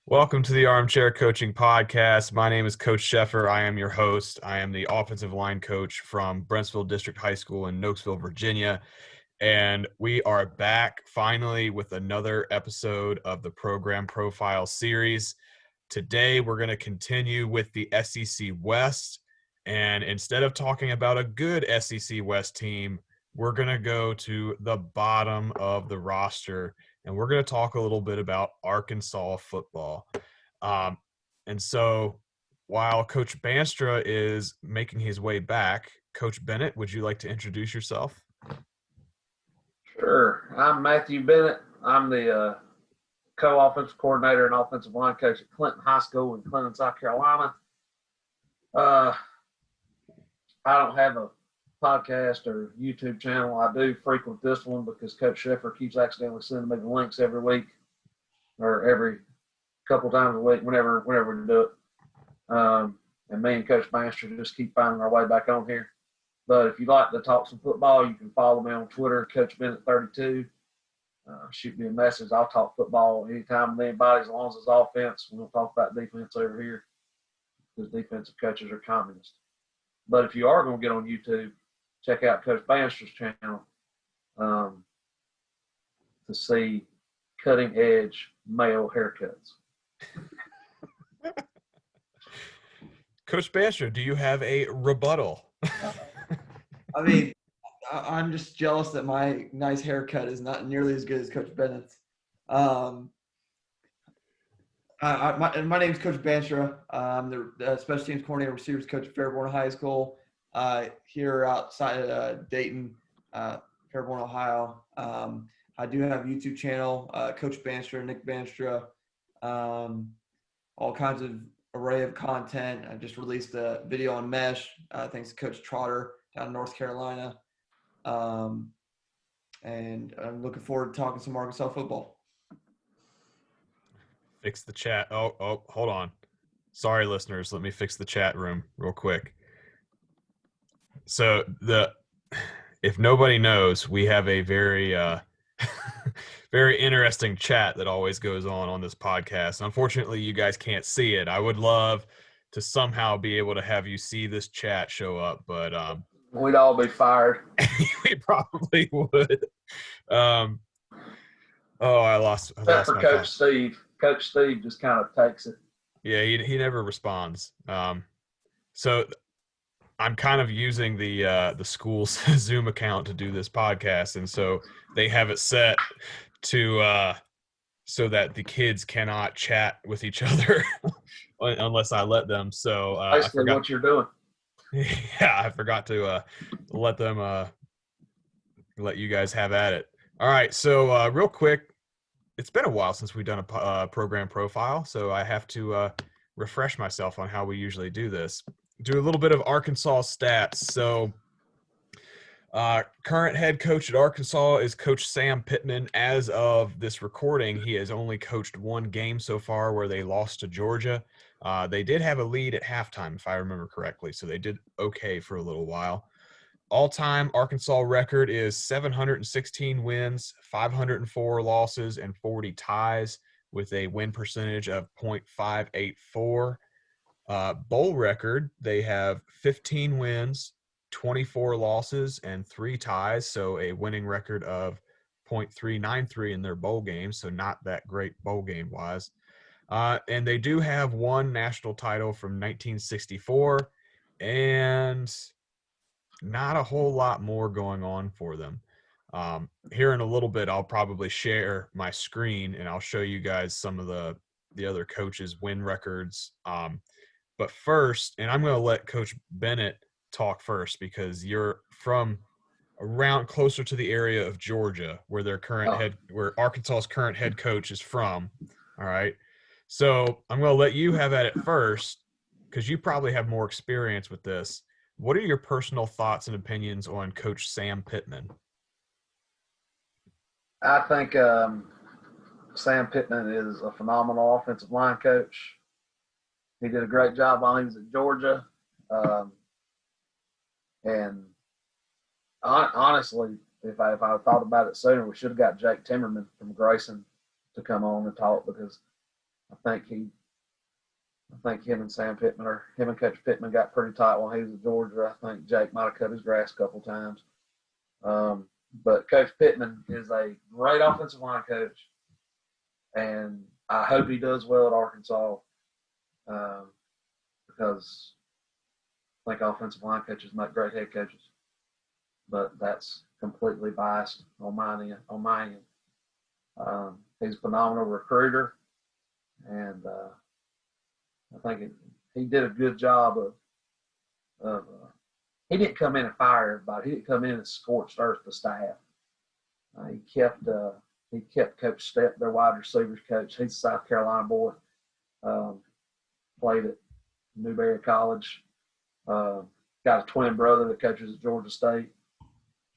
Welcome to the Armchair Coaching Podcast. My name is Coach Sheffer. I am your host. I am the offensive line coach from Brentsville District High School in Nokesville, Virginia. And we are back finally with another episode of the Program Profile series. Today, we're going to continue with the SEC West. And instead of talking about a good SEC West team, we're going to go to the bottom of the roster. And we're going to talk a little bit about Arkansas football. And so while Coach Bandstra is making his way back, Coach Bennet, would you like to introduce yourself? Sure. I'm Mathew Bennett. I'm the co-offensive coordinator and offensive line coach at Clinton High School in Clinton, South Carolina. I don't have a podcast or YouTube channel. I do frequent this one because Coach Sheffer keeps accidentally sending me the links every week or every couple times a week, whenever we do it. And me and Coach Bandstra just keep finding our way back on here. But if you'd like to talk some football, you can follow me on Twitter, Coach Bennet32. Shoot me a message. I'll talk football anytime with anybody as long as it's offense. We don't talk about defense over here because defensive coaches are communists. But if you are going to get on YouTube, check out Coach Banstra's channel to see cutting-edge male haircuts. Coach Bandstra, do you have a rebuttal? I mean, I'm just jealous that my nice haircut is not nearly as good as Coach Bennett's. My name is Coach Bandstra. I'm the special teams coordinator receivers coach at Fairborn High School here outside of Dayton, Fairborn, Ohio. I do have a YouTube channel, Coach Bandstra, Nick Bandstra, all kinds of array of content. I just released a video on mesh, thanks to Coach Trotter down in North Carolina. And I'm looking forward to talking some Arkansas football. Fix the chat. Oh, hold on. Sorry, listeners. Let me fix the chat room real quick. So if nobody knows, we have a very very interesting chat that always goes on this podcast. Unfortunately, you guys can't see it. I would love to somehow be able to have you see this chat show up, but we'd all be fired. We probably would. I lost Except for my Coach thought. Steve. Coach Steve just kind of takes it. Yeah, he never responds. So I'm kind of using the school's Zoom account to do this podcast, and so they have it set to so that the kids cannot chat with each other unless I let them. So basically, what you're doing. Yeah, I forgot to let them let you guys have at it. All right, so real quick, it's been a while since we've done a program profile, so I have to refresh myself on how we usually do this. Do a little bit of Arkansas stats. So current head coach at Arkansas is Coach Sam Pittman. As of this recording, he has only coached one game so far where they lost to Georgia. They did have a lead at halftime, if I remember correctly, so they did okay for a little while. All-time Arkansas record is 716 wins, 504 losses, and 40 ties with a win percentage of .584. Bowl record, they have 15 wins, 24 losses, and 3 ties, so a winning record of .393 in their bowl games, so not that great bowl game-wise. And they do have one national title from 1964, and not a whole lot more going on for them. Here in a little bit, I'll probably share my screen, and I'll show you guys some of the other coaches' win records. But first, and I'm going to let Coach Bennet talk first because you're from around closer to the area of Georgia where their current where Arkansas's current head coach is from. All right. So I'm going to let you have at it first because you probably have more experience with this. What are your personal thoughts and opinions on Coach Sam Pittman? I think Sam Pittman is a phenomenal offensive line coach. He did a great job while he was at Georgia. And honestly, if I thought about it sooner, we should have got Jake Timmerman from Grayson to come on and talk because I think him and Sam Pittman, or him and Coach Pittman, got pretty tight while he was at Georgia. I think Jake might have cut his grass a couple times. But Coach Pittman is a great offensive line coach, and I hope he does well at Arkansas, because I think offensive line coaches make great head coaches. But that's completely biased on my end. He's a phenomenal recruiter, and I think he did a good job of he didn't come in and fire everybody. He didn't come in and scorched earth the staff. He kept Coach Stepp, their wide receivers coach. He's a South Carolina boy. Played at Newberry College. Got a twin brother that coaches at Georgia State.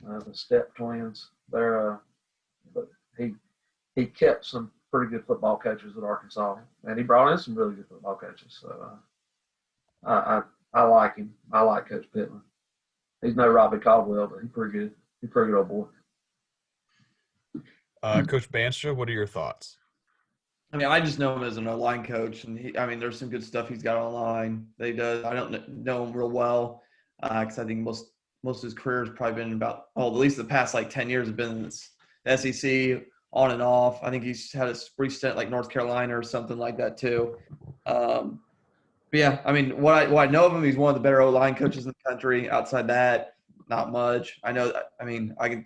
The Stepp twins. But he kept some pretty good football coaches at Arkansas, and he brought in some really good football coaches. So I like him. I like Coach Pittman. He's no Robbie Caldwell, but he's pretty good. He's a pretty good old boy. Coach Bandstra, what are your thoughts? I mean, I just know him as an O-line coach, and there's some good stuff he's got online that he does. I don't know him real well because I think most of his career has probably been at least the past 10 years have been in the SEC on and off. I think he's had a brief stint like North Carolina or something like that too. But yeah, I mean, what I know of him, he's one of the better O-line coaches in the country. Outside that, not much. I know. I can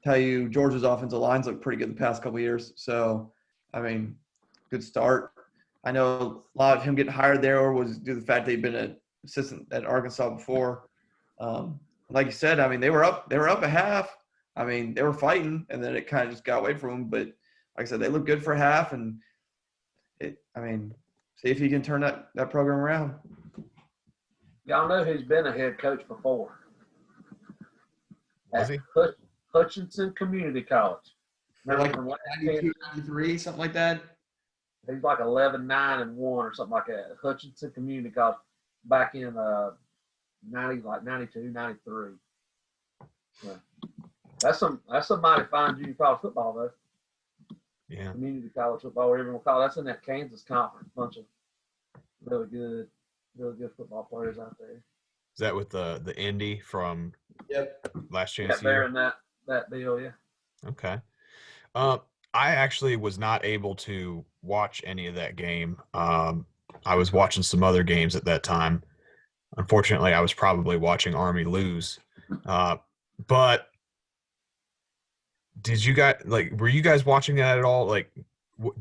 tell you Georgia's offensive lines look pretty good the past couple of years. So, I mean, good start. I know a lot of him getting hired there was due to the fact that he'd been an assistant at Arkansas before. Like you said, I mean, they were up at half. I mean, they were fighting, and then it kind of just got away from them. But like I said, they looked good for half, and see if he can turn that program around. Y'all know who's been a head coach before? Was he? Hutchinson Community College. Remember like 92, 93, something like that? He's like 11-9-1 or something like that. Hutchinson Community College back in 92, 93. Yeah. That's some mighty fine junior college football though. Yeah. Community college football, whatever you want to call it. That's in that Kansas conference. Bunch of really good football players out there. Is that with the Indy from last chance Yeah, year? they're in that deal, yeah. Okay. I actually was not able to watch any of that game. I was watching some other games at that time. Unfortunately, I was probably watching Army lose. But did you guys were you guys watching that at all?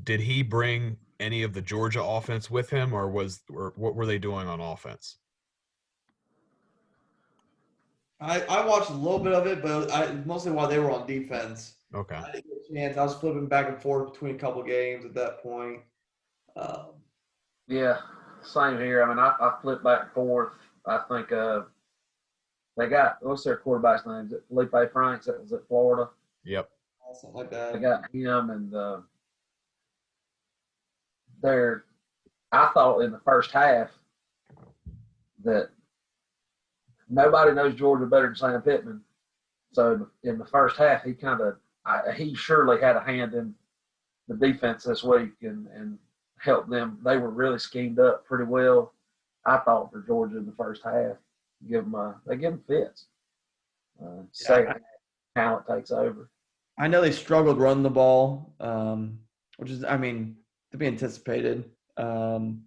Did he bring any of the Georgia offense with him, or what were they doing on offense? I watched a little bit of it, but mostly while they were on defense. Okay. I didn't get a chance. I was flipping back and forth between a couple of games at that point. Yeah, same here. I mean, I flipped back and forth. I think they got, what's their quarterback's name? Is it Felipe Franks that was at Florida? Yep. Something like that. They got him, and I thought in the first half that nobody knows Georgia better than Sam Pittman. So in the first half, he surely had a hand in the defense this week and helped them. They were really schemed up pretty well, I thought, for Georgia in the first half. They give them fits. Second half, talent takes over. I know they struggled running the ball, which is, to be anticipated. I'm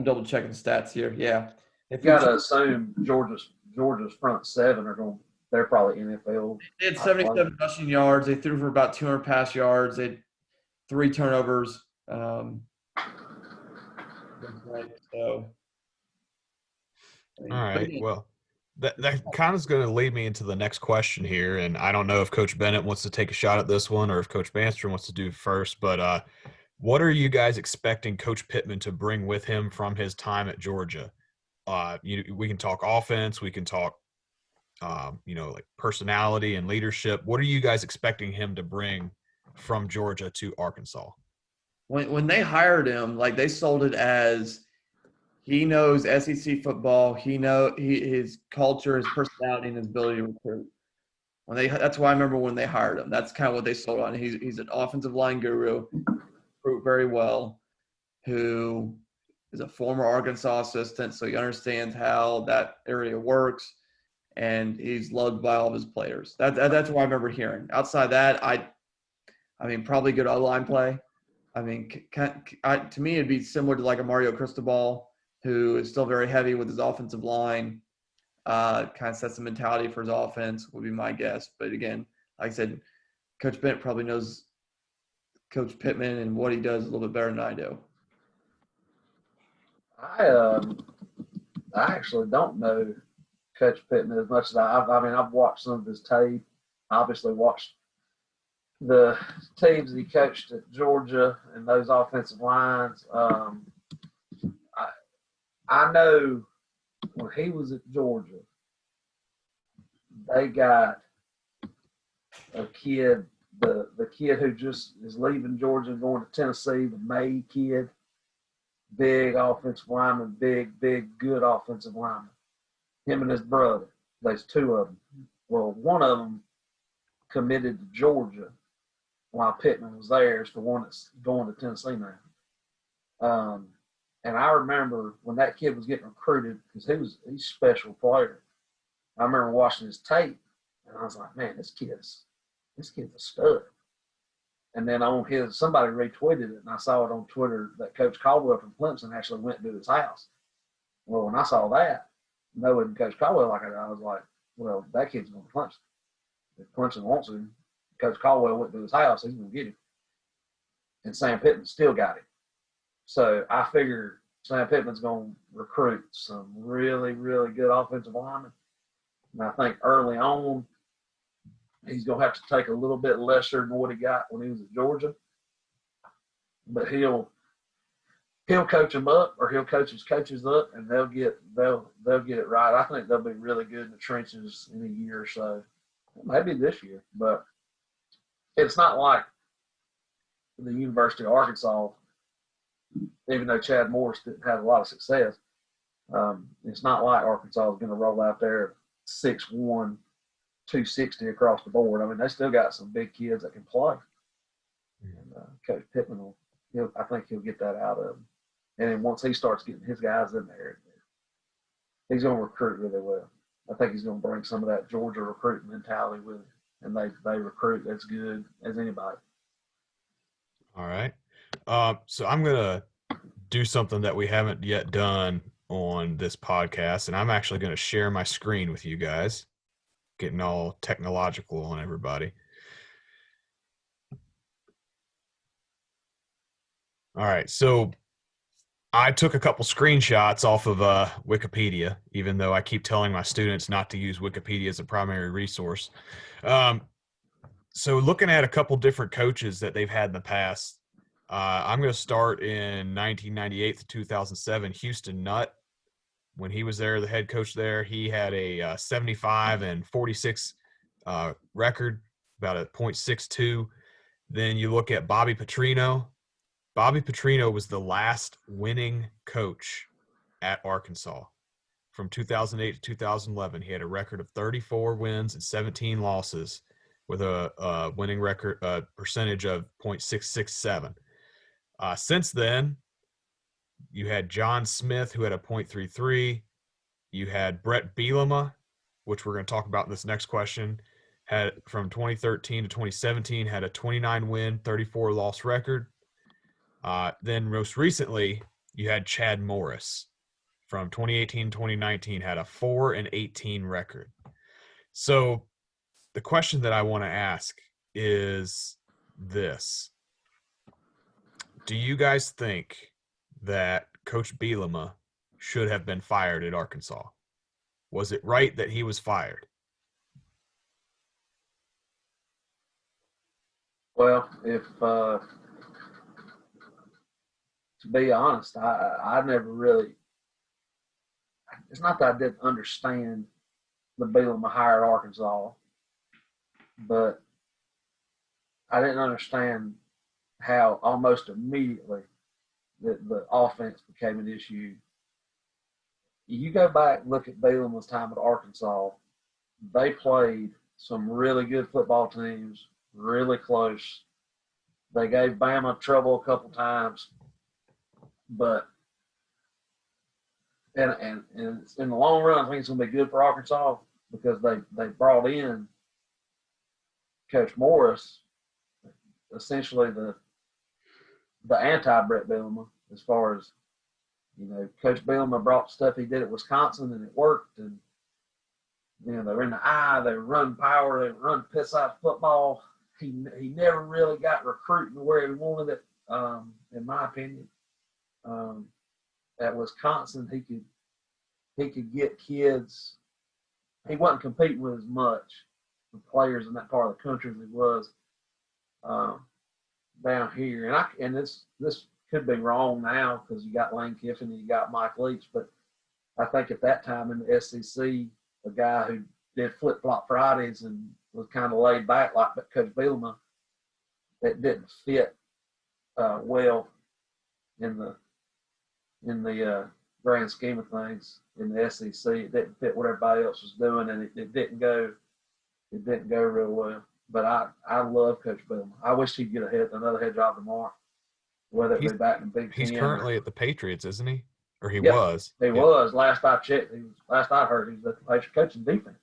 double checking stats here. Yeah, You got to assume Georgia's front seven they're probably NFL. They had 77 rushing yards. They threw for about 200 pass yards. They had 3 turnovers. So, all right. Well, that kind of is going to lead me into the next question here, and I don't know if Coach Bennett wants to take a shot at this one or if Coach Bandstra wants to do first, but what are you guys expecting Coach Pittman to bring with him from his time at Georgia? We can talk offense, we can talk, personality and leadership. What are you guys expecting him to bring from Georgia to Arkansas? When they hired him, they sold it as he knows SEC football. His culture, his personality, and his ability to recruit. That's why I remember when they hired him. That's kind of what they sold on. He's an offensive line guru, recruit very well, who is a former Arkansas assistant, so he understands how that area works, and he's loved by all of his players. That's what I remember hearing. Outside that, I mean, probably good O-line play. I mean, to me, it'd be similar to like a Mario Cristobal, who is still very heavy with his offensive line. Kind of sets the mentality for his offense, would be my guess. But again, like I said, Coach Bennett probably knows Coach Pittman and what he does a little bit better than I do. I actually don't know Coach Pittman as much as I've watched some of his tape. I obviously watched the teams that he coached at Georgia and those offensive lines. I know when he was at Georgia, they got a kid, the kid who just is leaving Georgia and going to Tennessee, the May kid, big offensive lineman, big, good offensive lineman. Him and his brother, there's two of them. Well, one of them committed to Georgia while Pittman was there. It's the one that's going to Tennessee now. And I remember when that kid was getting recruited, because he's a special player. I remember watching his tape, and I was like, man, this kid's a stud. And then somebody retweeted it, and I saw it on Twitter that Coach Caldwell from Clemson actually went to his house. Well, when I saw that, knowing Coach Caldwell like I was like, well, that kid's going to Clemson. If Clemson wants him, Coach Caldwell went to his house, he's going to get him. And Sam Pittman still got him. So I figure Sam Pittman's going to recruit some really, really good offensive linemen. And I think early on, he's going to have to take a little bit lesser than what he got when he was at Georgia. But he'll coach them up, or he'll coach his coaches up, and they'll get it right. I think they'll be really good in the trenches in a year or so. Maybe this year, but it's not like the University of Arkansas, even though Chad Morris didn't have a lot of success. It's not like Arkansas is going to roll out there 6'1", 260 across the board. I mean, they still got some big kids that can play. And Coach Pittman I think he'll get that out of him. And then once he starts getting his guys in there, he's going to recruit really well. I think he's going to bring some of that Georgia recruiting mentality with him. And they recruit as good as anybody. All right. So I'm going to do something that we haven't yet done on this podcast, and I'm actually going to share my screen with you guys, getting all technological on everybody. All right. So I took a couple screenshots off of Wikipedia, even though I keep telling my students not to use Wikipedia as a primary resource. So looking at a couple different coaches that they've had in the past, I'm going to start in 1998 to 2007. Houston Nutt, when he was there, the head coach there, he had a 75 and 46 record, about a .62. Then you look at Bobby Petrino. Bobby Petrino was the last winning coach at Arkansas from 2008 to 2011. He had a record of 34 wins and 17 losses with a winning record percentage of .667. Since then, you had John Smith, who had a .33. You had Brett Bielema, which we're going to talk about in this next question, had from 2013 to 2017, had a 29-win, 34-loss record. Then most recently, you had Chad Morris from 2018 to 2019, had a 4-18 record. So the question that I want to ask is this. Do you guys think that Coach Bielema should have been fired at Arkansas? Was it right that he was fired? Well, to be honest, I never really – it's not that I didn't understand the Bielema hire at Arkansas, but I didn't understand how almost immediately the offense became an issue. You go back and look at Bielema's time at Arkansas, they played some really good football teams, really close. They gave Bama trouble a couple times, but and in the long run, I think it's going to be good for Arkansas because they brought in Coach Morris, essentially the anti-Brett Bielema, as far as, Coach Bielema brought stuff he did at Wisconsin and it worked, and they were in the eye, they run power, they run piss-out football. He never really got recruiting where he wanted it, in my opinion. At Wisconsin, he could get kids. He wasn't competing with as much the players in that part of the country as he was down here. And this could be wrong now because you got Lane Kiffin and you got Mike Leach, but I think at that time in the SEC, a guy who did flip-flop Fridays and was kind of laid back like Coach Bielema, that didn't fit well in the grand scheme of things in the SEC. It didn't fit what everybody else was doing, and it didn't go real well. But I love Coach Bielema. I wish he'd get another head job tomorrow, whether it be back in Big Ten. He's currently at the Patriots, isn't he? Or he Yep, was. He was. Last I checked, last I heard, he was at the Patriots coaching defense.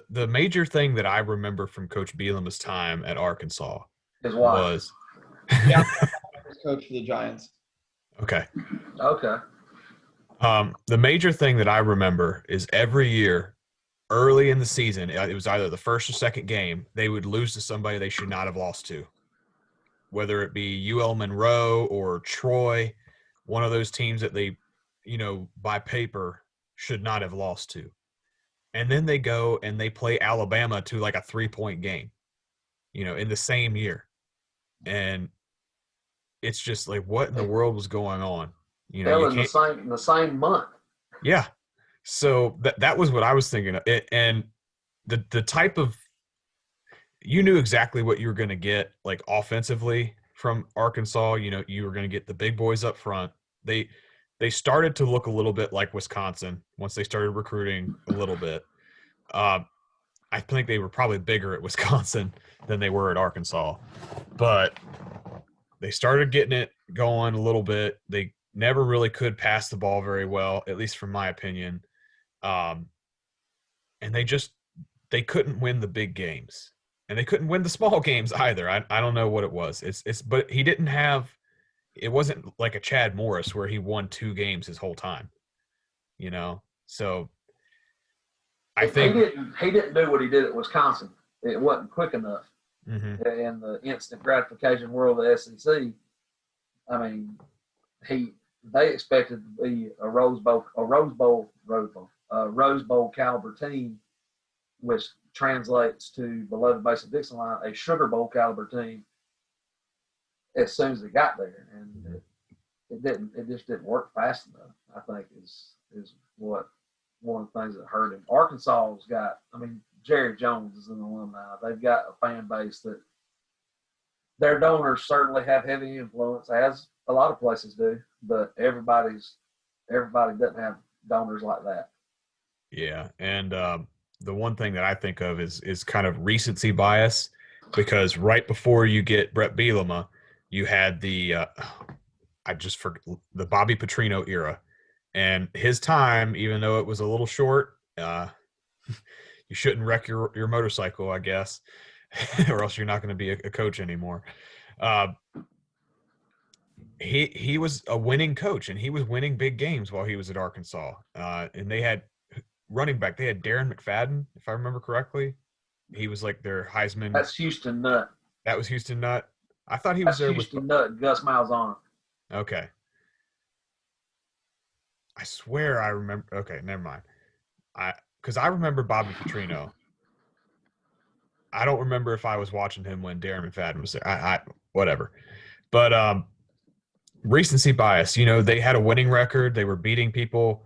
The major thing that I remember from Coach Bielema's time at Arkansas His wife was coach for the Giants. Okay. The major thing that I remember is every year early in the season, it was either the first or second game, they would lose to somebody they should not have lost to, whether it be UL Monroe or Troy, one of those teams that they, by paper should not have lost to. And then they go and they play Alabama to like a 3-point game, in the same year. And it's just like, what in the world was going on? in the same month. Yeah. So that was what I was thinking of. And the type of – you knew exactly what you were going to get, like offensively from Arkansas. You were going to get the big boys up front. They started to look a little bit like Wisconsin once they started recruiting a little bit. I think they were probably bigger at Wisconsin than they were at Arkansas. But they started getting it going a little bit. They never really could pass the ball very well, at least from my opinion. And they couldn't win the big games. And they couldn't win the small games either. I don't know what it was. But he didn't have – it wasn't like a Chad Morris where he won 2 games his whole time, So I think he didn't do what he did at Wisconsin. It wasn't quick enough. Mm-hmm. In the instant gratification world of the SEC. I mean, they expected to be a Rose Bowl caliber team, which translates to below the basic Dixon line, a Sugar Bowl caliber team. As soon as they got there, and it just didn't work fast enough. I think is what one of the things that hurt him. Arkansas's got, Jerry Jones is an alumni. They've got a fan base that their donors certainly have heavy influence, as a lot of places do, but everybody doesn't have donors like that. Yeah, and the one thing that I think of is kind of recency bias, because right before you get Brett Bielema, you had the Bobby Petrino era, and his time, even though it was a little short, you shouldn't wreck your motorcycle, I guess, or else you're not going to be a coach anymore. He was a winning coach, and he was winning big games while he was at Arkansas. And they had running back. They had Darrin McFadden, if I remember correctly. He was like their Heisman. That's Houston Nutt. That was Houston Nutt. I thought he was there Houston Nutt, Gus Malzahn. Okay. I swear I remember. Okay, never mind. Because I remember Bobby Petrino. I don't remember if I was watching him when Darrin McFadden was there. Whatever. But recency bias. They had a winning record. They were beating people,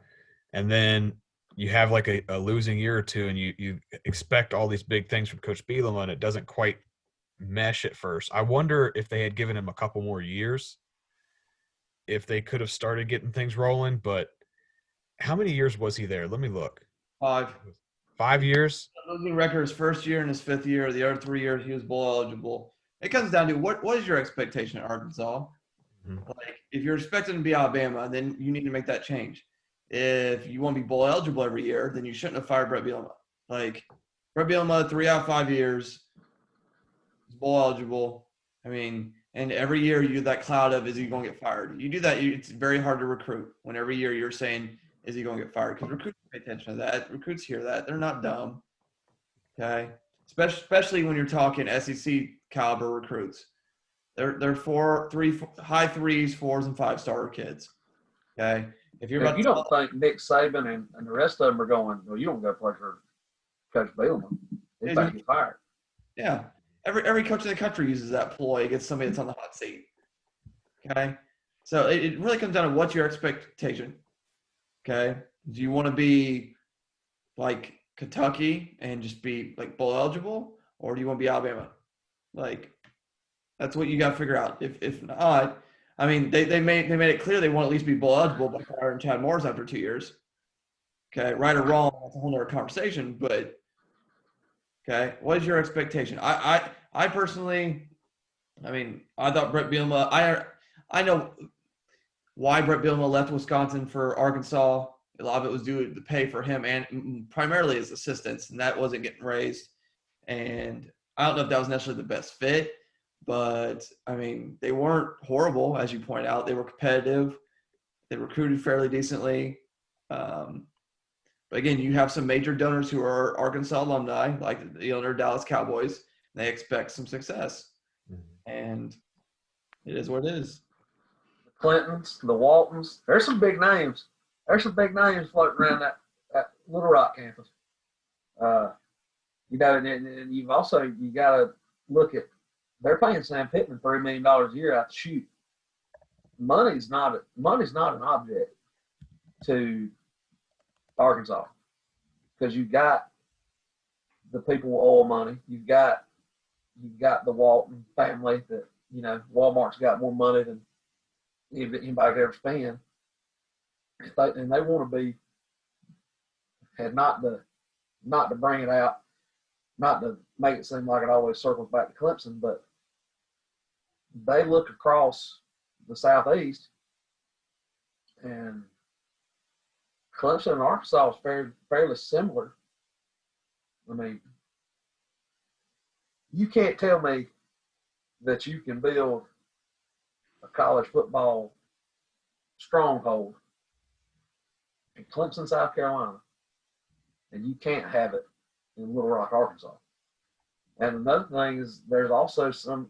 and then you have like a losing year or two, and you expect all these big things from Coach Bielema, and it doesn't quite mesh at first. I wonder if they had given him a couple more years, if they could have started getting things rolling. But how many years was he there? Let me look. 5. 5 years. Losing record his first year and his 5th year. The other 3 years he was bowl eligible. It comes down to what is your expectation at Arkansas? Like, if you're expecting to be Alabama, then you need to make that change. If you want to be bowl eligible every year, then you shouldn't have fired Brett Bielema. Like, Brett Bielema, 3 out of 5 years, is bowl eligible. I mean, and every year you get that cloud of, is he going to get fired? You do that, it's very hard to recruit when every year you're saying, is he going to get fired? Because recruits pay attention to that. Recruits hear that. They're not dumb. Okay? Especially when you're talking SEC caliber recruits. They're high 3s, 4s, and 5-star kids. Okay? If you don't think Nick Saban and the rest of them are going, well, you don't go play for Coach Bielema. They think he's fired. Yeah. Every coach in the country uses that ploy against somebody that's on the hot seat. Okay? So it really comes down to what's your expectation. Okay? Do you want to be like Kentucky and just be like bowl eligible, or do you want to be Alabama? Like, that's what you got to figure out. If not, I mean, they made it clear they want to at least be bowl eligible by firing Chad Morris after 2 years. Okay, right or wrong, that's a whole other conversation. But okay, what is your expectation? I personally, I mean, I thought Brett Bielema. I know why Brett Bielema left Wisconsin for Arkansas. A lot of it was due to the pay for him and primarily his assistants, and that wasn't getting raised. And I don't know if that was necessarily the best fit, but, I mean, they weren't horrible, as you point out. They were competitive. They recruited fairly decently. But, again, you have some major donors who are Arkansas alumni, like the owner Dallas Cowboys. They expect some success. And it is what it is. The Clintons, the Waltons, there's some big names. There's some big names floating around that Little Rock campus. You know, and you got to look at, they're paying Sam Pittman $3 million a year out to shoot. Money's not an object to Arkansas, because you've got the people with oil money. You've got the Walton family that, you know, Walmart's got more money than anybody could ever spend. And they want to be, and not to bring it out, not to make it seem like it always circles back to Clemson, but they look across the Southeast, and Clemson and Arkansas is fairly similar. I mean, you can't tell me that you can build a college football stronghold in Clemson, South Carolina, and you can't have it in Little Rock, Arkansas. And another thing is, there's also some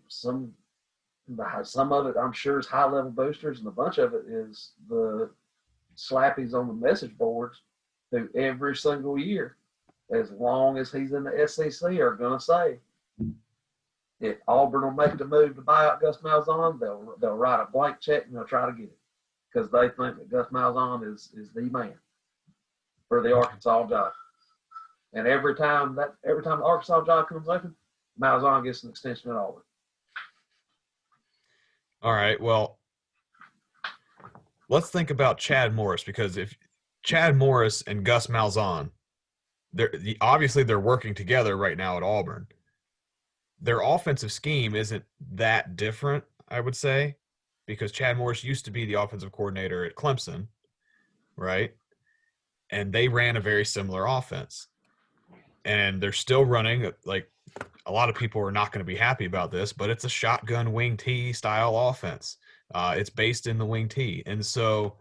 of it, I'm sure, is high-level boosters, and a bunch of it is the slappies on the message boards who every single year, as long as he's in the SEC, are going to say, if Auburn will make the move to buy out Gus Malzahn, they'll write a blank check and they'll try to get it, because they think that Gus Malzahn is the man for the Arkansas job. And every time the Arkansas job comes open, Malzahn gets an extension at Auburn. All right, well, let's think about Chad Morris, because if Chad Morris and Gus Malzahn, obviously they're working together right now at Auburn. Their offensive scheme isn't that different, I would say, because Chad Morris used to be the offensive coordinator at Clemson, right? And they ran a very similar offense. And they're still running, like, a lot of people are not going to be happy about this, but it's a shotgun wing T style offense. It's based in the wing T. And so,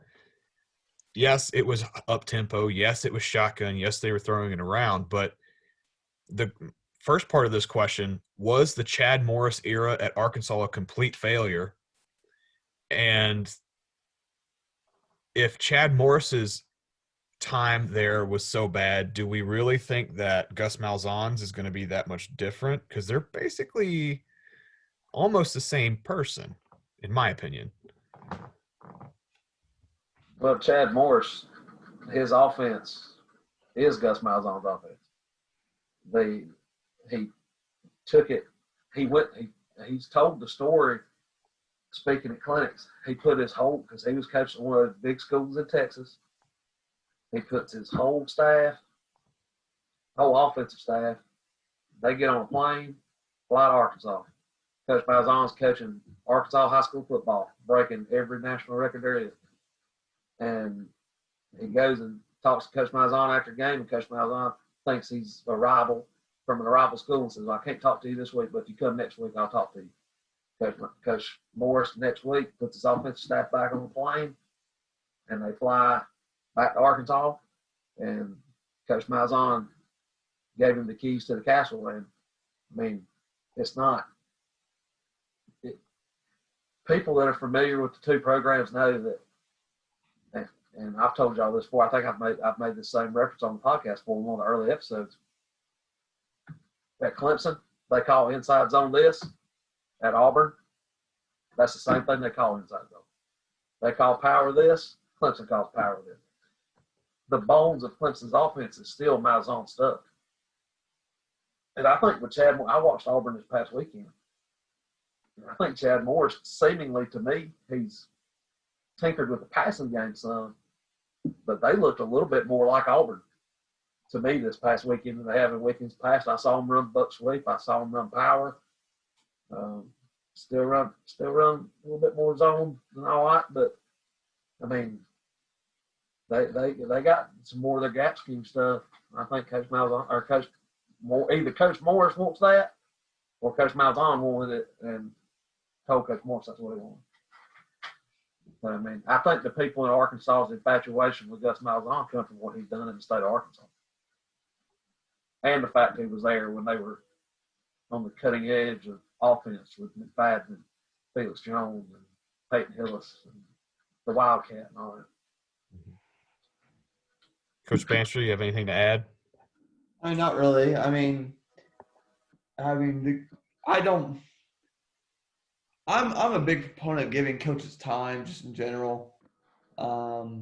yes, it was up tempo. Yes, it was shotgun. Yes, they were throwing it around. But the first part of this question, was the Chad Morris era at Arkansas a complete failure? And if Chad Morris's time there was so bad, do we really think that Gus Malzahn's is going to be that much different? Because they're basically almost the same person, in my opinion. Well, Chad Morris, his offense is Gus Malzahn's offense. He took it. He's told the story. Speaking at clinics, he put his whole, because he was coaching one of those big schools in Texas. He puts his whole staff whole offensive staff, they get on a plane, fly to Arkansas. Coach Malzahn's coaching Arkansas high school football, breaking every national record there is. And he goes and talks to Coach Malzahn after the game, and Coach Malzahn thinks he's a rival from a rival school and says, I can't talk to you this week, but if you come next week, I'll talk to you. Coach Morris next week puts his offensive staff back on the plane, and they fly back to Arkansas, and Coach Malzahn gave him the keys to the castle. And, I mean, it's not – people that are familiar with the two programs know that, and I've told y'all this before. I think I've made the same reference on the podcast for one of the early episodes. At Clemson, they call inside zone this. At Auburn, that's the same thing they call inside zone. They call power this. Clemson calls power this. The bones of Clemson's offense is still Malzahn stuff. And I think with Chad, I watched Auburn this past weekend. I think Chad Morris, seemingly to me, he's tinkered with the passing game some, but they looked a little bit more like Auburn to me this past weekend than they have in weekends past. I saw them run buck sweep. I saw them run power. Still run a little bit more zone than I like, but I mean, they got some more of their gap scheme stuff. I think Coach Malzahn or either Coach Morris wants that, or Coach Malzahn wanted it and told Coach Morris that's what he wanted. But I mean, I think the people in Arkansas's infatuation with Gus Malzahn comes from what he's done in the state of Arkansas, and the fact he was there when they were on the cutting edge of offense with McFadden and Felix Jones and Peyton Hillis and the Wildcat and all that. Coach Bandstra, you have anything to add? Not really. I mean, I don't. I'm a big proponent of giving coaches time, just in general. So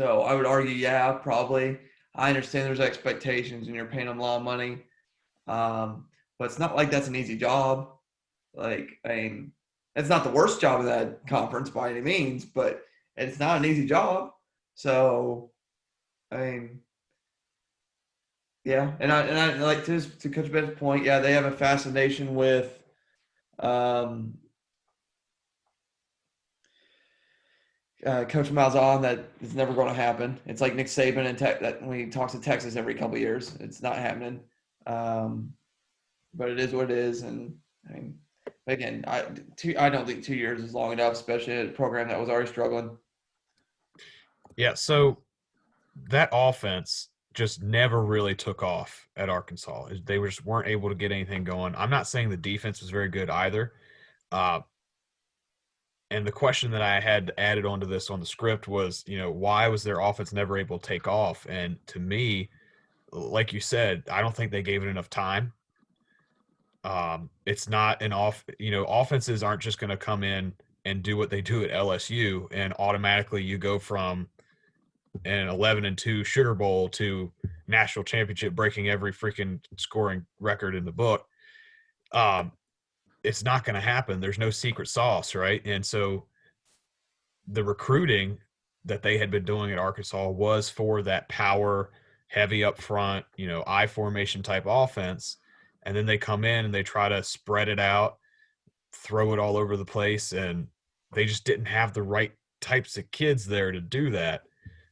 I would argue, yeah, probably. I understand there's expectations and you're paying them a lot of money, but it's not like that's an easy job. Like, I mean, it's not the worst job in that conference by any means, but it's not an easy job. So, I mean, yeah, and I like to Coach Bennett's point. Yeah, they have a fascination with Coach Malzahn that is never going to happen. It's like Nick Saban and that when he talks to Texas every couple of years, it's not happening. But it is what it is, and I mean, again, I don't think 2 years is long enough, especially in a program that was already struggling. Yeah, so that offense just never really took off at Arkansas. They just weren't able to get anything going. I'm not saying the defense was very good either. And the question that I had added onto this on the script was, why was their offense never able to take off? And to me, like you said, I don't think they gave it enough time. It's not offenses aren't just going to come in and do what they do at LSU and automatically you go from an 11-2 Sugar Bowl to national championship, breaking every freaking scoring record in the book. It's not going to happen. There's no secret sauce, right? And so the recruiting that they had been doing at Arkansas was for that power, heavy up front, I formation type offense. And then they come in and they try to spread it out, throw it all over the place, and they just didn't have the right types of kids there to do that.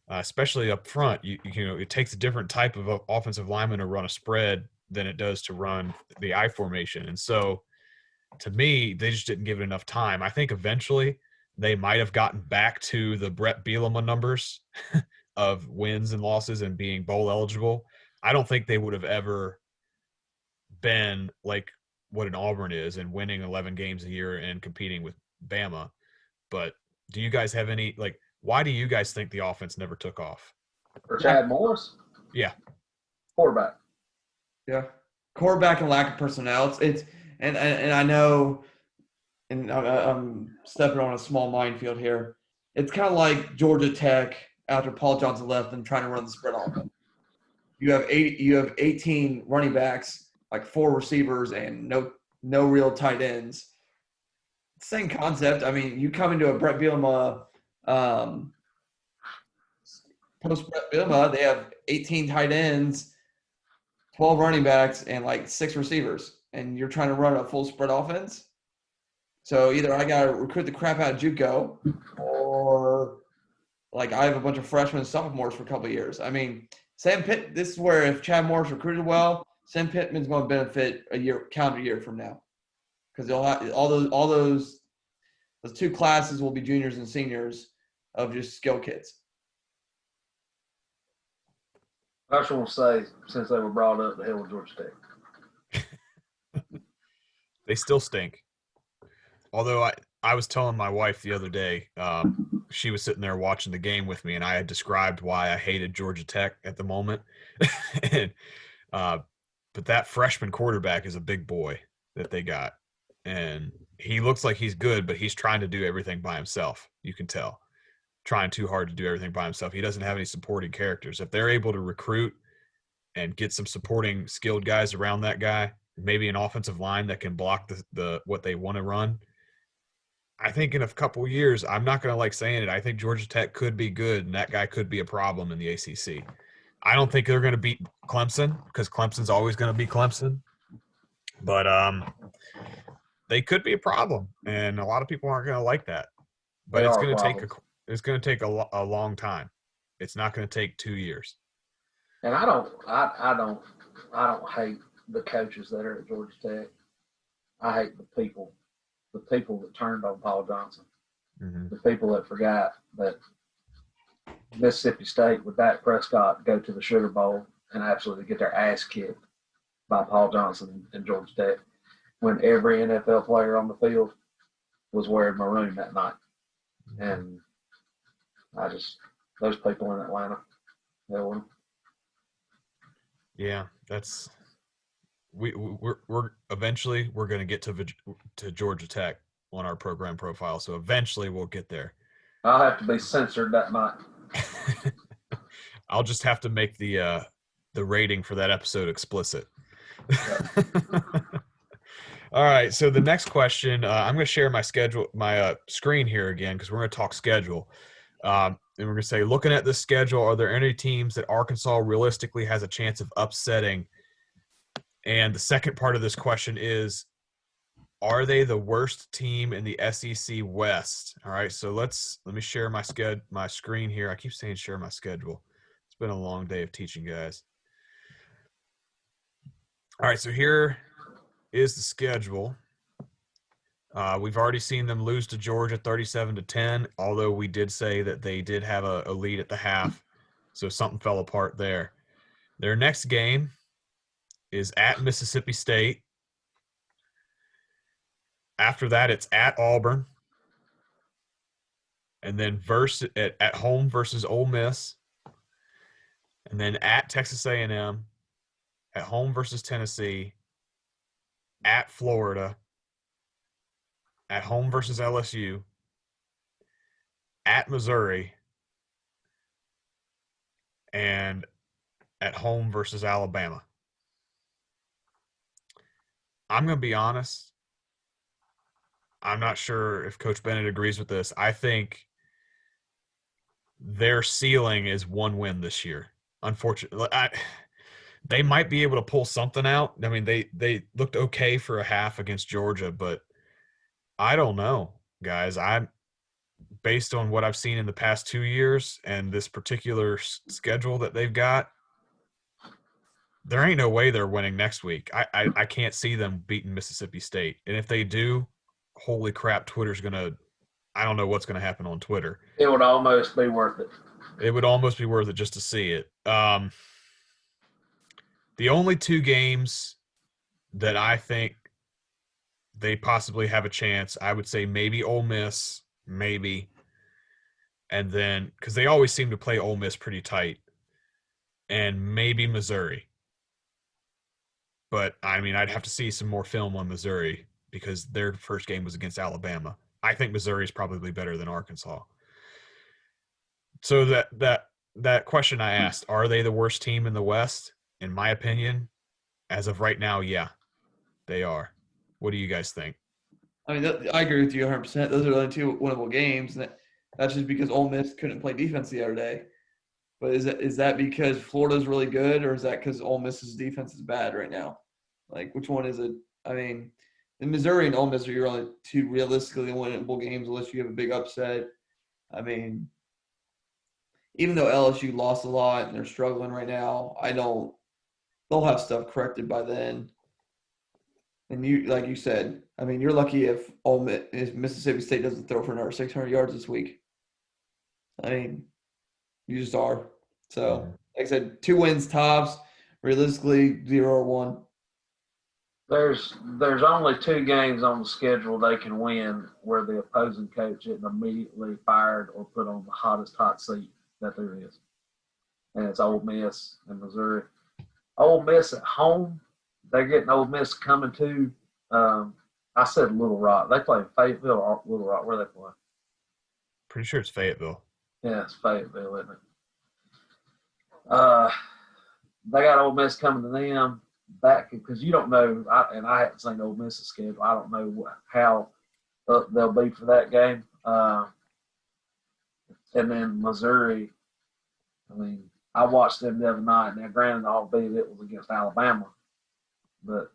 Especially up front, it takes a different type of offensive lineman to run a spread than it does to run the I formation. And so, to me, they just didn't give it enough time. I think eventually they might have gotten back to the Brett Bielema numbers of wins and losses and being bowl eligible. I don't think they would have ever been like what an Auburn is and winning 11 games a year and competing with Bama. But do you guys have any, why do you guys think the offense never took off? For Chad Morris? Yeah. Quarterback. Yeah. Quarterback and lack of personnel. It's and I know, and I'm stepping on a small minefield here. It's kind of like Georgia Tech after Paul Johnson left and trying to run the spread offense. You have 18 running backs, like 4 receivers, and no real tight ends. Same concept. I mean, you come into a Brett Bielema post Brett Bielema, they have 18 tight ends, 12 running backs and like 6 receivers, and you're trying to run a full spread offense. So either I got to recruit the crap out of JUCO, or like I have a bunch of freshmen and sophomores for a couple of years. I mean, this is where if Chad Morris recruited well, Sam Pittman's going to benefit calendar year from now, because they'll have all those 2 classes will be juniors and seniors of just skill kids. I just want to say, since they were brought up, the hell with Georgia Tech. They still stink. Although I was telling my wife the other day, she was sitting there watching the game with me, and I had described why I hated Georgia Tech at the moment. and, but that freshman quarterback is a big boy that they got. And he looks like he's good, but he's trying to do everything by himself. You can tell. Trying too hard to do everything by himself. He doesn't have any supporting characters. If they're able to recruit and get some supporting skilled guys around that guy, maybe an offensive line that can block the what they want to run, I think in a couple of years, I'm not going to like saying it, I think Georgia Tech could be good, and that guy could be a problem in the ACC. I don't think they're going to beat Clemson, because Clemson's always going to be Clemson. But they could be a problem, and a lot of people aren't going to like that. But it's going to take a long time. It's not going to take 2 years. And I don't hate the coaches that are at Georgia Tech. I hate the people that turned on Paul Johnson, the people that forgot that Mississippi State with Dak Prescott go to the Sugar Bowl and absolutely get their ass kicked by Paul Johnson and Georgia Tech, when every NFL player on the field was wearing maroon that night. And those people in Atlanta, they'll Yeah, that's we're eventually we're going to get to Georgia Tech on our program profile, so eventually we'll get there. I'll have to be censored that night. I'll just have to make the rating for that episode explicit. All right, so the next question, I'm going to share my screen here again, because we're going to talk schedule. And we're going to say, looking at this schedule, are there any teams that Arkansas realistically has a chance of upsetting? And the second part of this question is, are they the worst team in the SEC West? All right, so let me share my screen here. I keep saying share my schedule. It's been a long day of teaching, guys. All right, so here is the schedule. We've already seen them lose to Georgia 37-10, although we did say that they did have a lead at the half, so something fell apart there. Their next game is at Mississippi State. After that, it's at Auburn. And then at home versus Ole Miss. And then at Texas A&M. At home versus Tennessee. At Florida. At home versus LSU. At Missouri. And at home versus Alabama. I'm going to be honest. I'm not sure if Coach Bennet agrees with this. I think their ceiling is one win this year. Unfortunately, they might be able to pull something out. I mean, they looked okay for a half against Georgia, but I don't know, guys. I'm based on what I've seen in the past 2 years and this particular schedule that they've got. There ain't no way they're winning next week. I can't see them beating Mississippi State. And if they do, holy crap, Twitter's going to – I don't know what's going to happen on Twitter. It would almost be worth it. It would almost be worth it just to see it. The only 2 games that I think they possibly have a chance, I would say maybe Ole Miss, maybe. And then – because they always seem to play Ole Miss pretty tight. And maybe Missouri. But, I mean, I'd have to see some more film on Missouri because their first game was against Alabama. I think Missouri is probably better than Arkansas. So that question I asked, are they the worst team in the West? In my opinion, as of right now, yeah, they are. What do you guys think? I mean, I agree with you 100%. Those are the only 2 winnable games. And that's just because Ole Miss couldn't play defense the other day. But is that because Florida's really good, or is that because Ole Miss's defense is bad right now? Like, which one is it? I mean, in Missouri and Ole Miss are your only two realistically winnable games unless you have a big upset. I mean, even though LSU lost a lot and they're struggling right now, they'll have stuff corrected by then. And you, like you said, I mean, you're lucky if Mississippi State doesn't throw for another 600 yards this week. I mean, you just are. So, like I said, 2 wins tops, realistically 0-1. There's only 2 games on the schedule they can win where the opposing coach isn't immediately fired or put on the hottest hot seat that there is. And it's Ole Miss and Missouri. Ole Miss at home, they're getting Ole Miss coming to, I said Little Rock. They play in Fayetteville or Little Rock. Where they play? Pretty sure it's Fayetteville. Yeah, it's Fayetteville, isn't it? They got Ole Miss coming to them back because you don't know, and I haven't seen Ole Miss's schedule. I don't know how up they'll be for that game. And then Missouri, I mean, I watched them the other night. Now, granted, albeit it was against Alabama, but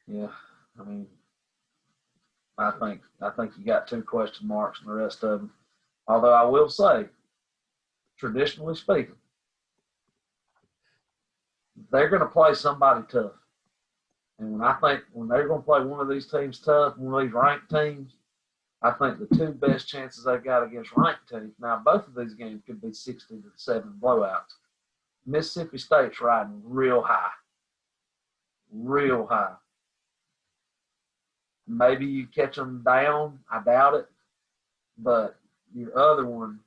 yeah, I mean, I think you got 2 question marks and the rest of them. Although I will say, traditionally speaking, they're going to play somebody tough. And when they're going to play one of these teams tough, one of these ranked teams, I think the 2 best chances they got against ranked teams. Now, both of these games could be 60-7 blowouts. Mississippi State's riding real high. Real high. Maybe you catch them down. I doubt it. But your other one,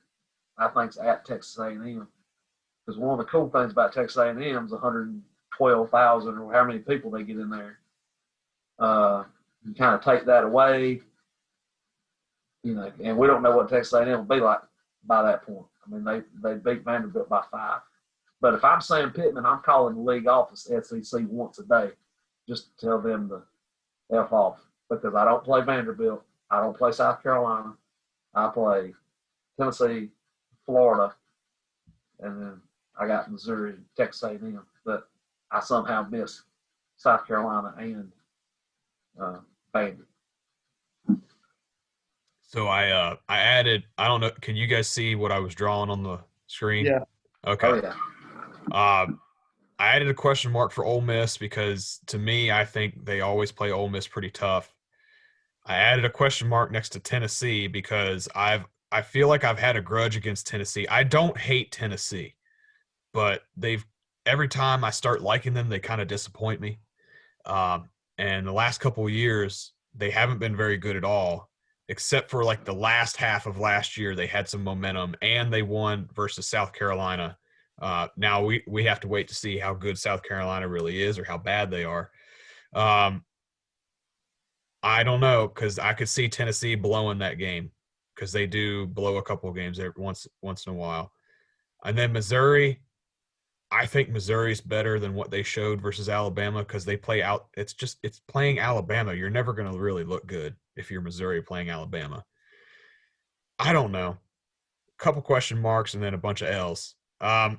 I think, is at Texas A&M. Because one of the cool things about Texas A&M is 112,000 or how many people they get in there. You kind of take that away, and we don't know what Texas A&M will be like by that point. I mean, they beat Vanderbilt by 5. But if I'm Sam Pittman, I'm calling the league office SEC once a day just to tell them to F off. Because I don't play Vanderbilt. I don't play South Carolina. I play Tennessee, Florida, and then I got Missouri and Texas A&M. But I somehow miss South Carolina and Vanderbilt. So I added, I don't know, can you guys see what I was drawing on the screen? Yeah. Okay. Oh, yeah. I added a question mark for Ole Miss because to me, I think they always play Ole Miss pretty tough. I added a question mark next to Tennessee because I feel like I've had a grudge against Tennessee. I don't hate Tennessee, but every time I start liking them, they kind of disappoint me. And the last couple of years, they haven't been very good at all, except for like the last half of last year. They had some momentum and they won versus South Carolina. Now we have to wait to see how good South Carolina really is or how bad they are. I don't know because I could see Tennessee blowing that game because they do blow a couple of games every once in a while. And then Missouri, I think Missouri's better than what they showed versus Alabama because they play out. It's playing Alabama. You're never going to really look good if you're Missouri playing Alabama. I don't know. A couple question marks and then a bunch of L's. I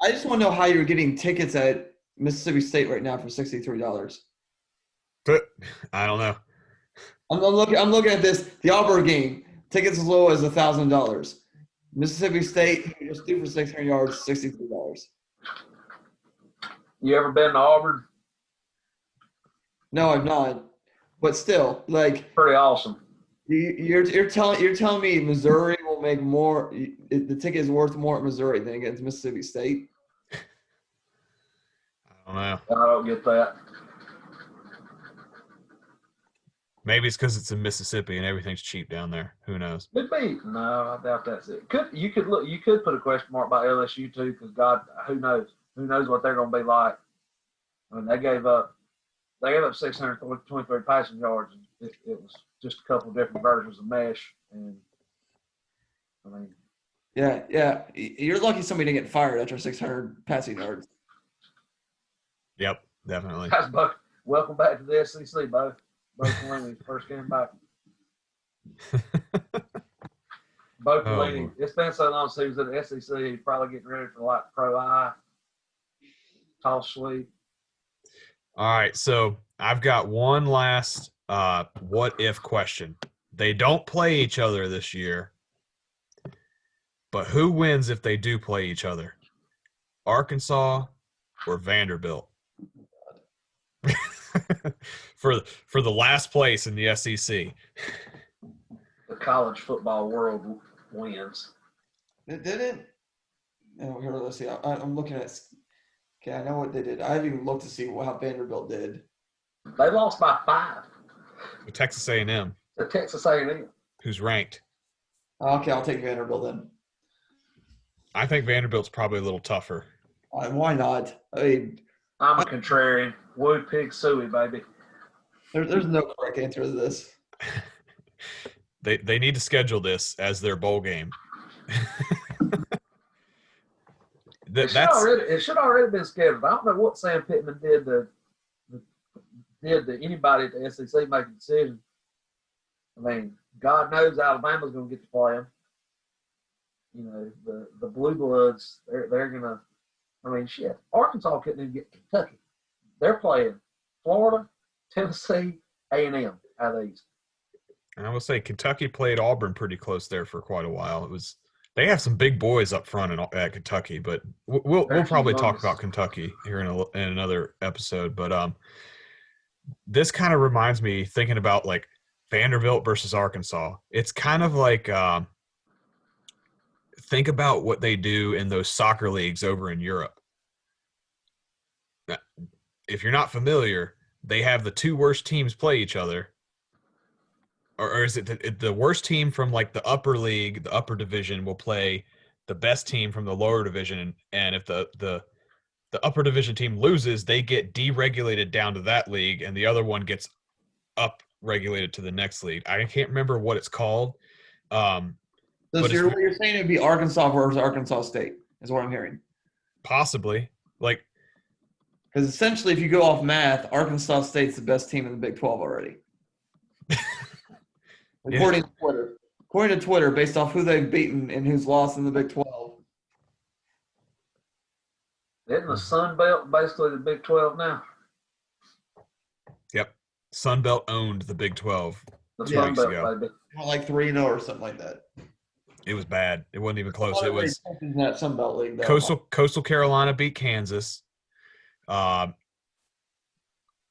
just want to know how you're getting tickets at Mississippi State right now for $63. But I don't know. I'm looking at this. The Auburn game, tickets as low as $1,000. Mississippi State, just due for 600 yards, $63. You ever been to Auburn? No, I've not. But still, like Pretty awesome. you're telling me Missouri will make more. The ticket is worth more at Missouri than against Mississippi State. I don't know. I don't get that. Maybe it's because it's in Mississippi and everything's cheap down there. Who knows? Could be. No, I doubt that's it. You could put a question mark by LSU too, because God, who knows? Who knows what they're going to be like? I mean, they gave up 623 passing yards. And it was just a couple of different versions of mesh, and I mean, Yeah. You're lucky somebody didn't get fired after 600 passing yards. Yep, definitely. guys, Buck, welcome back to the SEC, Bo. Bo Pelini's first game back. both leading. It's been so long since he was in the SEC. He's probably getting ready for like Pro I, toss sweep. All right, so I've got one last what if question. They don't play each other this year, but who wins if they do play each other? Arkansas or Vanderbilt? for the last place in the SEC. The college football world wins. It didn't. Oh, here, let's see. I'm looking at. Okay, I know what they did. I haven't even looked to see how Vanderbilt did. They lost by 5. With Texas A&M, The Texas A&M. who's ranked. Okay, I'll take Vanderbilt then. I think Vanderbilt's probably a little tougher. Why not? I mean, I'm a contrarian. Woo pig suey, baby. there's no correct answer to this. They need to schedule this as their bowl game. It should already been scheduled. I don't know what Sam Pittman did to anybody at the SEC make a decision. I mean, God knows Alabama's going to get to play them. You know, the Blue Bloods, they're going to – I mean, shit, Arkansas couldn't even get Kentucky. They're playing Florida, Tennessee, A&M out of these. I will say Kentucky played Auburn pretty close there for quite a while. They have some big boys up front at Kentucky, but we'll probably talk about Kentucky here in another episode. But this kind of reminds me, thinking about like Vanderbilt versus Arkansas. It's kind of like think about what they do in those soccer leagues over in Europe. If you're not familiar, they have the 2 worst teams play each other. Or is it the worst team from like the upper league, the upper division will play the best team from the lower division, and if the upper division team loses, they get deregulated down to that league, and the other one gets up regulated to the next league. I can't remember what it's called. So what you're saying it'd be Arkansas versus Arkansas State is what I'm hearing. Possibly, like because essentially, if you go off math, Arkansas State's the best team in the Big 12 already. According to Twitter, based off who they've beaten and who's lost in the Big 12. Isn't the Sun Belt basically the Big 12 now? Yep. Sun Belt owned the Big 12 The 2 Sun weeks Belt, ago. baby. Like 3-0 or something like that. It was bad. It wasn't even close. It was that Sun Belt league. Though. Coastal Carolina beat Kansas. It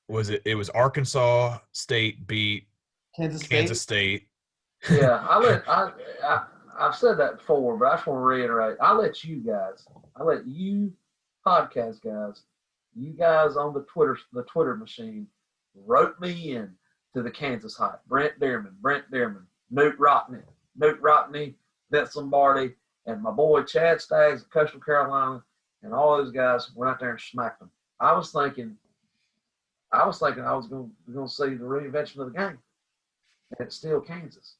was Arkansas State beat Kansas State. Yeah, I've said that before, but I just want to reiterate. I let you podcast guys, you guys on the Twitter machine wrote me in to the Kansas hype. Brent Darrin, Newt Rockney, Vince Lombardi, and my boy Chad Staggs of Coastal Carolina, and all those guys went out there and smacked them. I was thinking I was going to see the reinvention of the game, and it's still Kansas.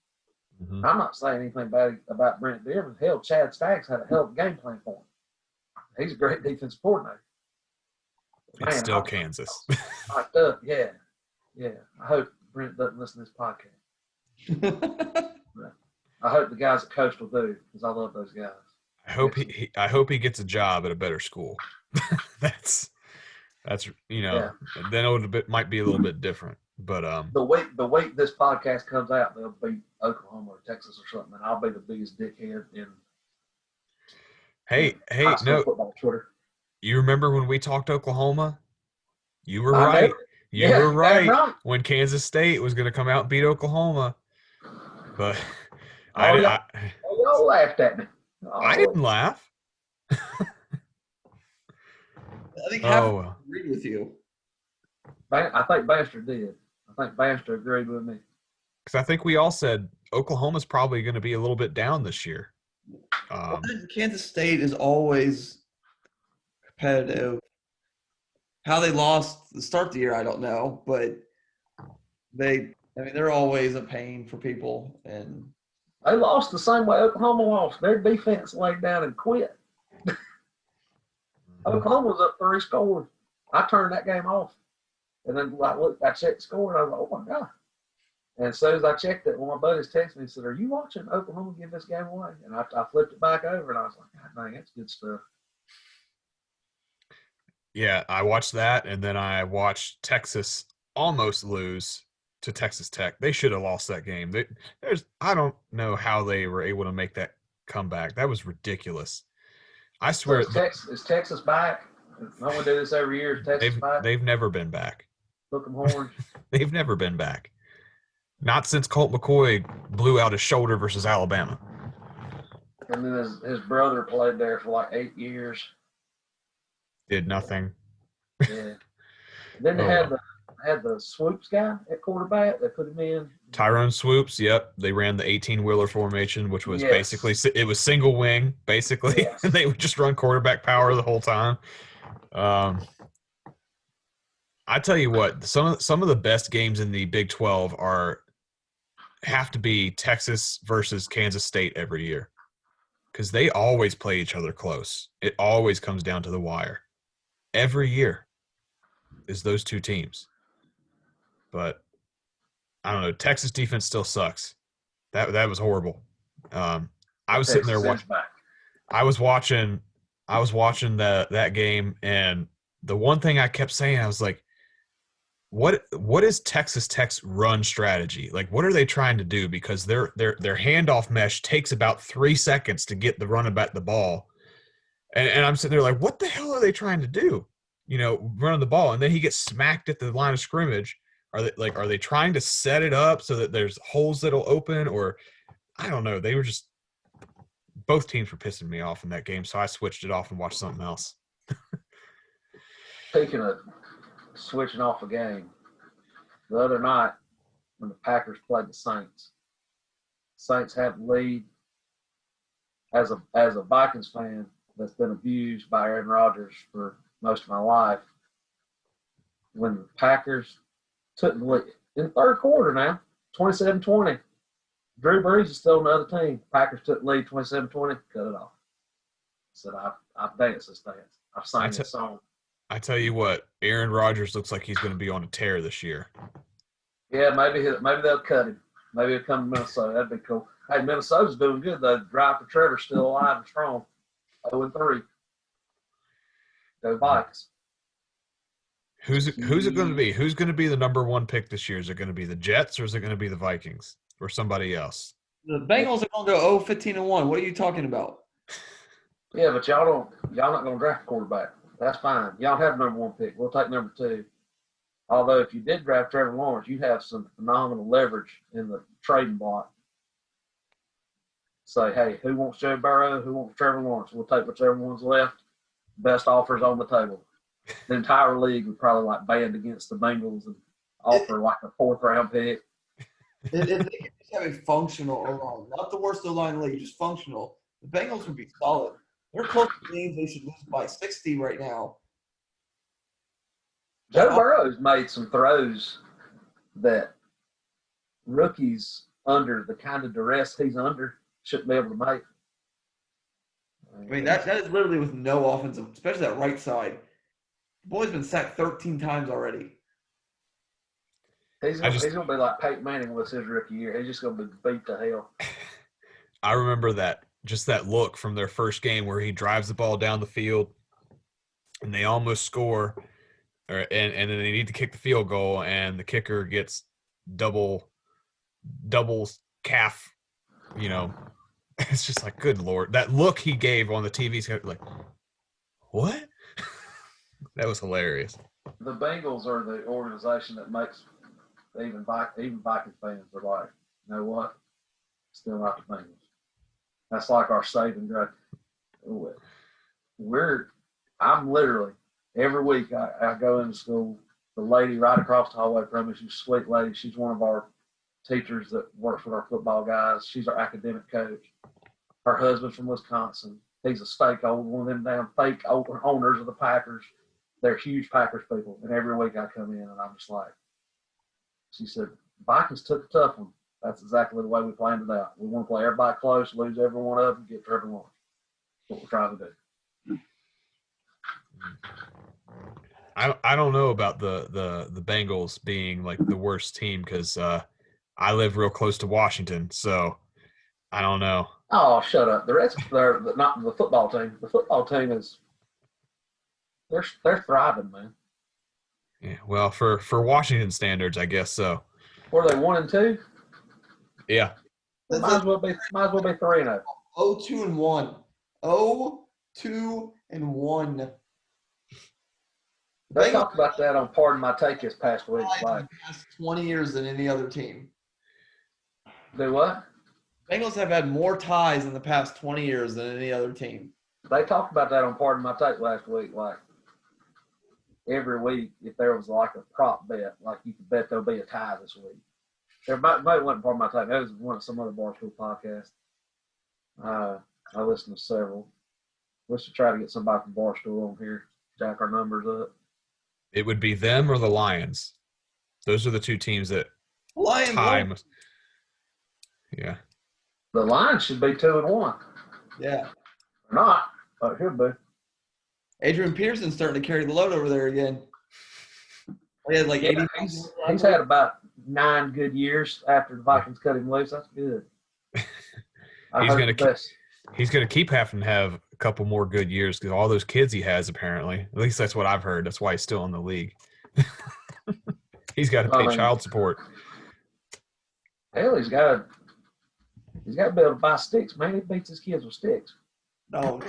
Mm-hmm. I'm not saying anything bad about Brent Darrin. Hell, Chad Staggs had a hell of a game plan for him. He's a great defensive coordinator. It's still Kansas. Yeah. I hope Brent doesn't listen to this podcast. I hope the guys at Coastal do, because I love those guys. I hope he gets a job at a better school. that's then it might be a little bit different. But the week this podcast comes out, they'll beat Oklahoma or Texas or something, and I'll be the biggest dickhead in. Hey, no. Football Twitter. You remember when we talked Oklahoma? You were right. You were right when Kansas State was going to come out and beat Oklahoma. But y'all laughed at me. I didn't laugh. I think half agreed with you. I think Bandstra did. I think Bandstra agreed with me. Because I think we all said Oklahoma's probably going to be a little bit down this year. Kansas State is always competitive. How they lost to start the year, I don't know, but they're always a pain for people. And they lost the same way Oklahoma lost. Their defense laid down and quit. Oklahoma was up 3 scores. I turned that game off. And then I checked the score and I was like, oh my God. And as soon as I checked it, one of my buddies texted me and said, "Are you watching Oklahoma give this game away?" And I flipped it back over, and I was like, "God dang, that's good stuff." Yeah, I watched that, and then I watched Texas almost lose to Texas Tech. They should have lost that game. I don't know how they were able to make that comeback. That was ridiculous. I So swear, is Texas back? I want to do this every year. Is Texas back? they've never been back. Hook 'em horns. They've never been back. Not since Colt McCoy blew out his shoulder versus Alabama. And then his brother played there for like 8 years. Did nothing. Yeah. Then they had the Swoops guy at quarterback. They put him in. Tyrone Swoops. Yep, they ran the 18-wheeler formation, which was Yes. basically it was single wing, basically. Yes. They would just run quarterback power the whole time. I tell you what, some of the best games in the Big 12 have to be Texas versus Kansas State every year, because they always play each other close. It always comes down to the wire. Every year is those two teams. But I don't know. Texas defense still sucks. That was horrible. I was sitting there watching. I was watching that game, and the one thing I kept saying, I was like, what is Texas Tech's run strategy? Like, what are they trying to do? Because their handoff mesh takes about 3 seconds to get the running back the ball. And I'm sitting there like, what the hell are they trying to do? Running the ball. And then he gets smacked at the line of scrimmage. Are they trying to set it up so that there's holes that'll open? Or I don't know. They were just – both teams were pissing me off in that game, so I switched it off and watched something else. Speaking of switching off a game, the other night when the Packers played the Saints had the lead. As a Vikings fan that's been abused by Aaron Rodgers for most of my life, when the Packers took the lead in the third quarter now, 27-20, Drew Brees is still on the other team. Packers took the lead 27-20, cut it off. Said, I've danced this dance. I've sang this song. I tell you what, Aaron Rodgers looks like he's going to be on a tear this year. Yeah, maybe they'll cut him. Maybe he'll come to Minnesota. That'd be cool. Hey, Minnesota's doing good, though. Drive for Trevor's still alive and strong. 0-3. Go Vikes. Who's it going to be? Who's going to be the number one pick this year? Is it going to be the Jets, or is it going to be the Vikings, or somebody else? The Bengals are going to go 0-15-1. What are you talking about? Yeah, but y'all not going to draft a quarterback. That's fine. Y'all have number one pick. We'll take number two. Although if you did draft Trevor Lawrence, you have some phenomenal leverage in the trading block. Say, hey, who wants Joe Burrow? Who wants Trevor Lawrence? We'll take whichever one's left. Best offers on the table. The entire league would probably band against the Bengals and offer like a 4th-round pick. If they could just have a functional O-line, not the worst O-line in the league, just functional, the Bengals would be solid. They're close to games they should lose by 60 right now. Joe Burrow's made some throws that rookies under the kind of duress he's under shouldn't be able to make. I mean, that is literally with no offensive, especially that right side. The boy's been sacked 13 times already. He's going to be like Peyton Manning was his rookie year. He's just going to be beat to hell. I remember that look from their first game where he drives the ball down the field and they almost score, and then they need to kick the field goal, and the kicker gets double calf, It's just like, good Lord. That look he gave on the TV, like, what? That was hilarious. The Bengals are the organization that makes even Viking fans are like, you know what? Still not the Bengals. That's like our saving grace. I'm literally, every week I go into school, the lady right across the hallway from me, she's a sweet lady. She's one of our teachers that works with our football guys. She's our academic coach. Her husband's from Wisconsin. He's a stakeholder, one of them damn fake owners of the Packers. They're huge Packers people. And every week I come in and I'm just like, she said, Vikings took a tough one. That's exactly the way we planned it out. We want to play everybody close, lose every one of them, get Trevor Lawrence. That's what we're trying to do. I don't know about the Bengals being like the worst team, because I live real close to Washington, so I don't know. Oh, shut up. The rest, they're not the football team. The football team is they're thriving, man. Yeah, well, for Washington standards, I guess so. Were they 1-2? Yeah. Might as well be 3-0. 0-2-1. 0-2-1. They talked about that on Pardon My Take this past week. Like, past 20 years than any other team. do what? Bengals have had more ties in the past 20 years than any other team. They talked about that on Pardon My Take last week. Like, every week, if there was like a prop bet, like you could bet there'll be a tie this week. There might wasn't Pardon My Take. That was one of some other Barstool podcasts. I listened to several. We should try to get somebody from Barstool on here, jack our numbers up. It would be them or the Lions. Those are the two teams that Lions. Yeah. The Lions should be 2-1. Yeah. They're not, but it should be. Adrian Pearson's starting to carry the load over there again. He had like 80. He's had about 9 good years after the Vikings cut him loose. That's good. He's gonna keep having to have a couple more good years because all those kids he has, apparently. At least that's what I've heard. That's why he's still in the league. He's got to pay child support. Hell, he's got to be able to buy sticks. Man, he beats his kids with sticks. No.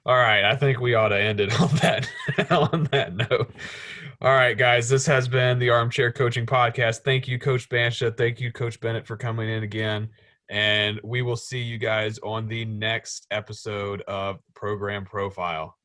All right, I think we ought to end it on that note. All right, guys, this has been the Armchair Coaching Podcast. Thank you, Coach Bandstra. Thank you, Coach Bennet, for coming in again. And we will see you guys on the next episode of Program Profile.